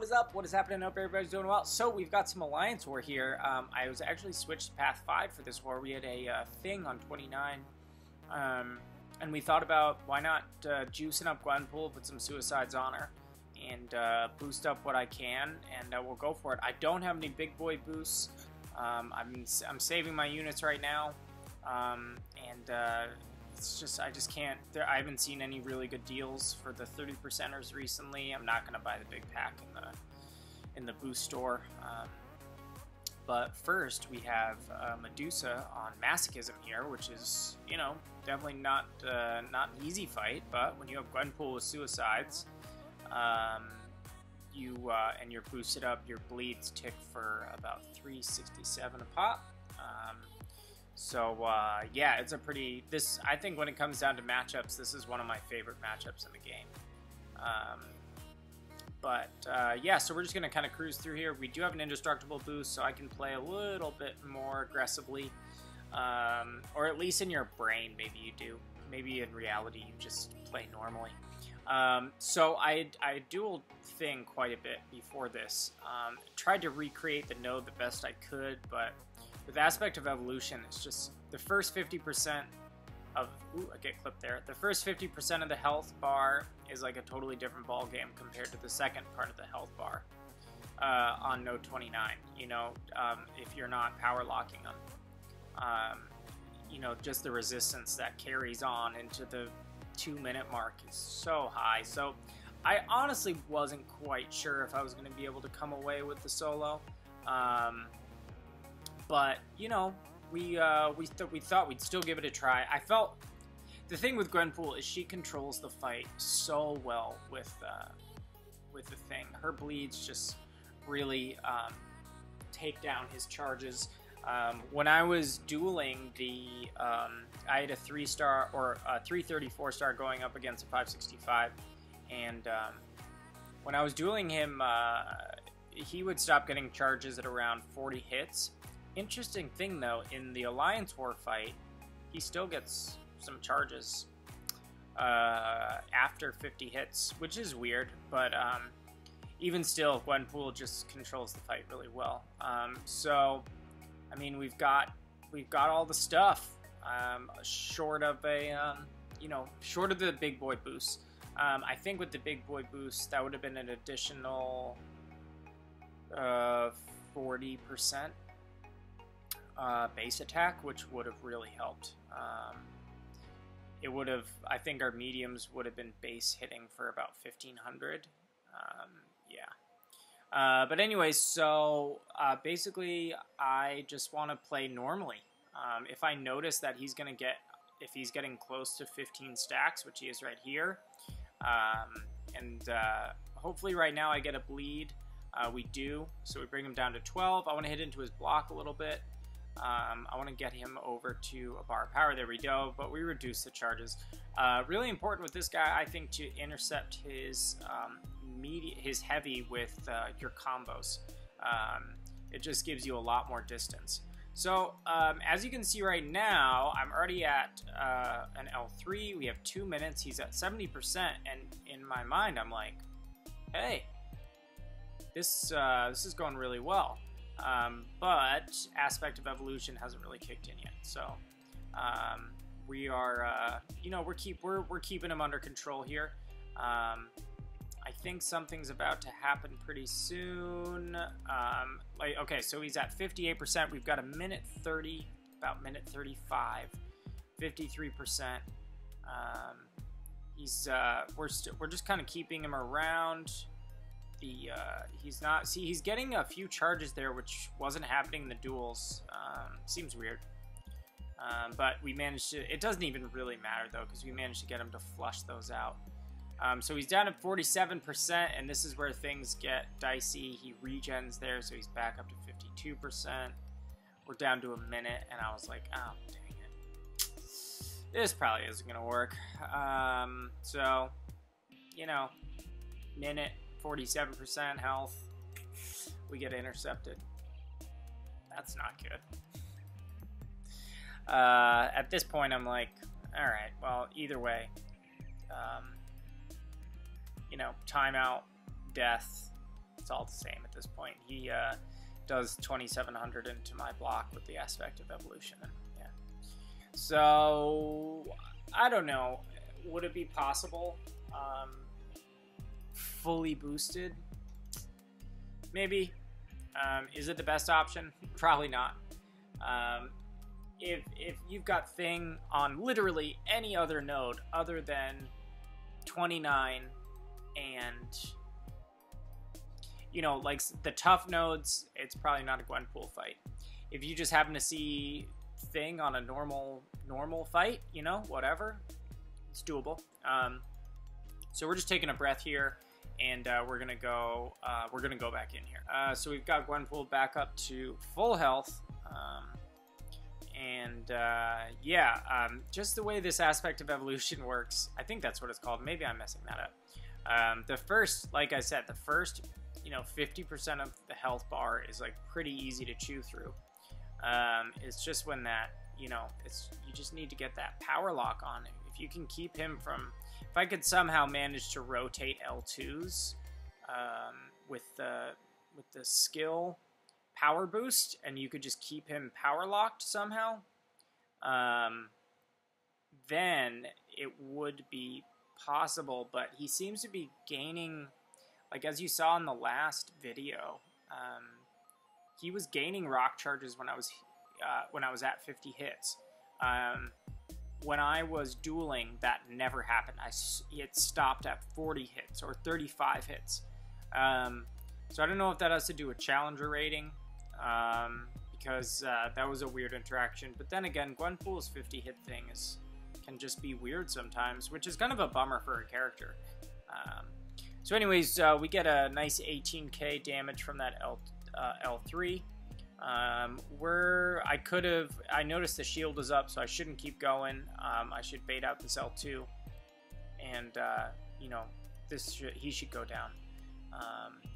is up? What is happening? I hope everybody's doing well. So we've got some Alliance War here. I was actually switched to Path 5 for this war. We had a thing on 29. And we thought about why not juicing up Gwenpool, put some suicides on her, and boost up what I can, and we'll go for it. I don't have any big boy boosts. I'm saving my units right now, it's just I just can't. I haven't seen any really good deals for the 30%ers recently. I'm not gonna buy the big pack in the boost store. But first we have Medusa on Masochism here, which is, you know, definitely not an easy fight. But when you have Gwenpool with suicides, and you're boosted up, your bleeds tick for about 367 a pop. Yeah, it's a pretty. I think when it comes down to matchups, this is one of my favorite matchups in the game. Yeah, so we're just going to kind of cruise through here. We do have an indestructible boost, so I can play a little bit more aggressively. Or at least in your brain, maybe you do. Maybe in reality, you just play normally. So I dual thing quite a bit before this. Tried to recreate the node the best I could, but with Aspect of Evolution, it's just the first 50% of... Ooh, I get clipped there. The first 50% of the health bar is like a totally different ball game compared to the second part of the health bar on node 29. You know, if you're not power locking them, you know, just the resistance that carries on into the 2-minute mark is so high. So I honestly wasn't quite sure if I was going to be able to come away with the solo, but you know, we thought we'd still give it a try. I felt the thing with Gwenpool is she controls the fight so well with the thing. Her bleeds just really take down his charges. When I was dueling I had a 3-star or a 334-star going up against a 565, and when I was dueling him, he would stop getting charges at around 40 hits. Interesting thing though, in the Alliance War fight, he still gets some charges after 50 hits, which is weird, but even still, Gwenpool just controls the fight really well. So, I mean, we've got all the stuff, short of a, you know, short of the big boy boost. I think with the big boy boost, that would have been an additional 40%. Base attack, which would have really helped. It would have, I think our mediums would have been base hitting for about 1500. Yeah. But anyway, so basically I just want to play normally. If I notice that he's going to if he's getting close to 15 stacks, which he is right here, hopefully right now I get a bleed. We do, so we bring him down to 12. I want to hit into his block a little bit. I want to get him over to a bar of power. There we go, but we reduce the charges. Really important with this guy, I think, to intercept his his heavy with your combos. It just gives you a lot more distance. So as you can see right now, I'm already at an L3. We have 2 minutes. He's at 70%, and in my mind, I'm like, hey, this is going really well. But Aspect of Evolution hasn't really kicked in yet, so we are, you know, we're keeping him under control here. I think something's about to happen pretty soon. Okay, so he's at 58%. We've got a minute 30, about minute 35, 53%. We're just kind of keeping him around. He's getting a few charges there, which wasn't happening in the duels. Seems weird. But we managed to, it doesn't even really matter though, because we managed to get him to flush those out. So he's down at 47%, and this is where things get dicey. He regens there, so he's back up to 52%. We're down to a minute, and I was like, oh, dang it. This probably isn't going to work. So, you know, minute, 47% health. We get intercepted. That's not good. At this point, I'm like, alright, well, either way. You know, timeout, death, It's all the same at this point. He does 2,700 into my block with the aspect of evolution. And, yeah. So, I don't know. Would it be possible? Fully boosted? Maybe. Is it the best option? Probably not. If you've got Thing on literally any other node other than 29 and, you know, like the tough nodes, it's probably not a Gwenpool fight. If you just happen to see Thing on a normal fight, you know, whatever, it's doable. So we're just taking a breath here, and we're gonna go back in here. So we've got Gwenpool back up to full health. Just the way this aspect of evolution works, I think that's what it's called. Maybe I'm messing that up. The first, like I said, the first, you know, 50% of the health bar is like pretty easy to chew through. It's just when that, you know, you just need to get that power lock on it. If you can keep him from, if I could somehow manage to rotate L2s with the skill power boost, and you could just keep him power locked somehow, then it would be possible. But he seems to be gaining, like as you saw in the last video, he was gaining rock charges when I was at 50 hits. When I was dueling, that never happened. It stopped at 40 hits or 35 hits. So I don't know if that has to do with challenger rating, because that was a weird interaction. But then again, Gwenpool's 50 hit thing can just be weird sometimes, which is kind of a bummer for a character. So anyways, we get a nice 18k damage from that L3. I noticed the shield is up, so I shouldn't keep going. I should bait out this L2, and you know, he should go down.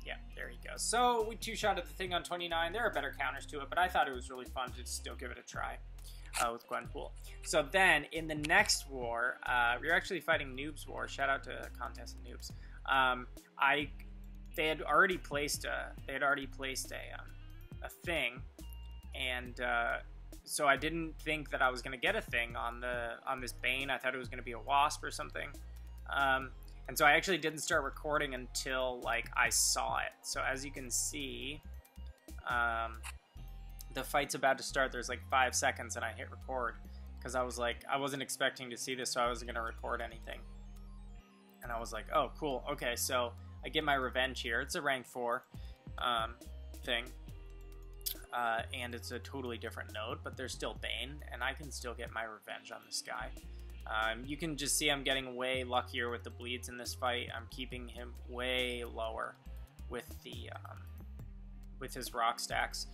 Yeah, there he goes. So we two-shotted the Thing on 29. There are better counters to it, but I thought it was really fun to still give it a try with Gwenpool. So then in the next war, we're actually fighting Noob's War. Shout out to Contest of Noobs. They had already placed a Thing, and so I didn't think that I was gonna get a Thing on this Bane. I thought it was gonna be a Wasp or something. And so I actually didn't start recording until like I saw it. So as you can see, the fight's about to start. There's like 5 seconds, and I hit record because I was like, I wasn't expecting to see this, so I wasn't gonna record anything. And I was like, oh, cool. Okay, so I get my revenge here. It's a rank 4 thing. And it's a totally different node, but there's still Bane, and I can still get my revenge on this guy. You can just see I'm getting way luckier with the bleeds in this fight. I'm keeping him way lower with his rock stacks.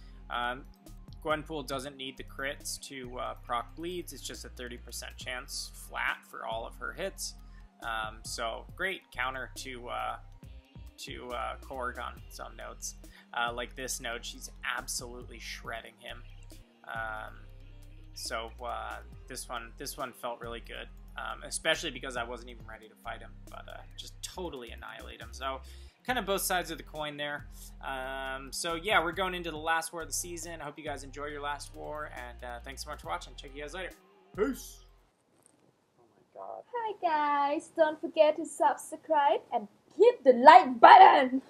Gwenpool doesn't need the crits to proc bleeds. It's just a 30% chance flat for all of her hits. So great counter to Korg on some nodes. Like this node, she's absolutely shredding him. So this one felt really good, especially because I wasn't even ready to fight him, but just totally annihilate him. So kind of both sides of the coin there. So yeah, we're going into the last war of the season. I hope you guys enjoy your last war, and thanks so much for watching. Check you guys later. Peace. Oh my god. Hi guys, don't forget to subscribe and hit the like button.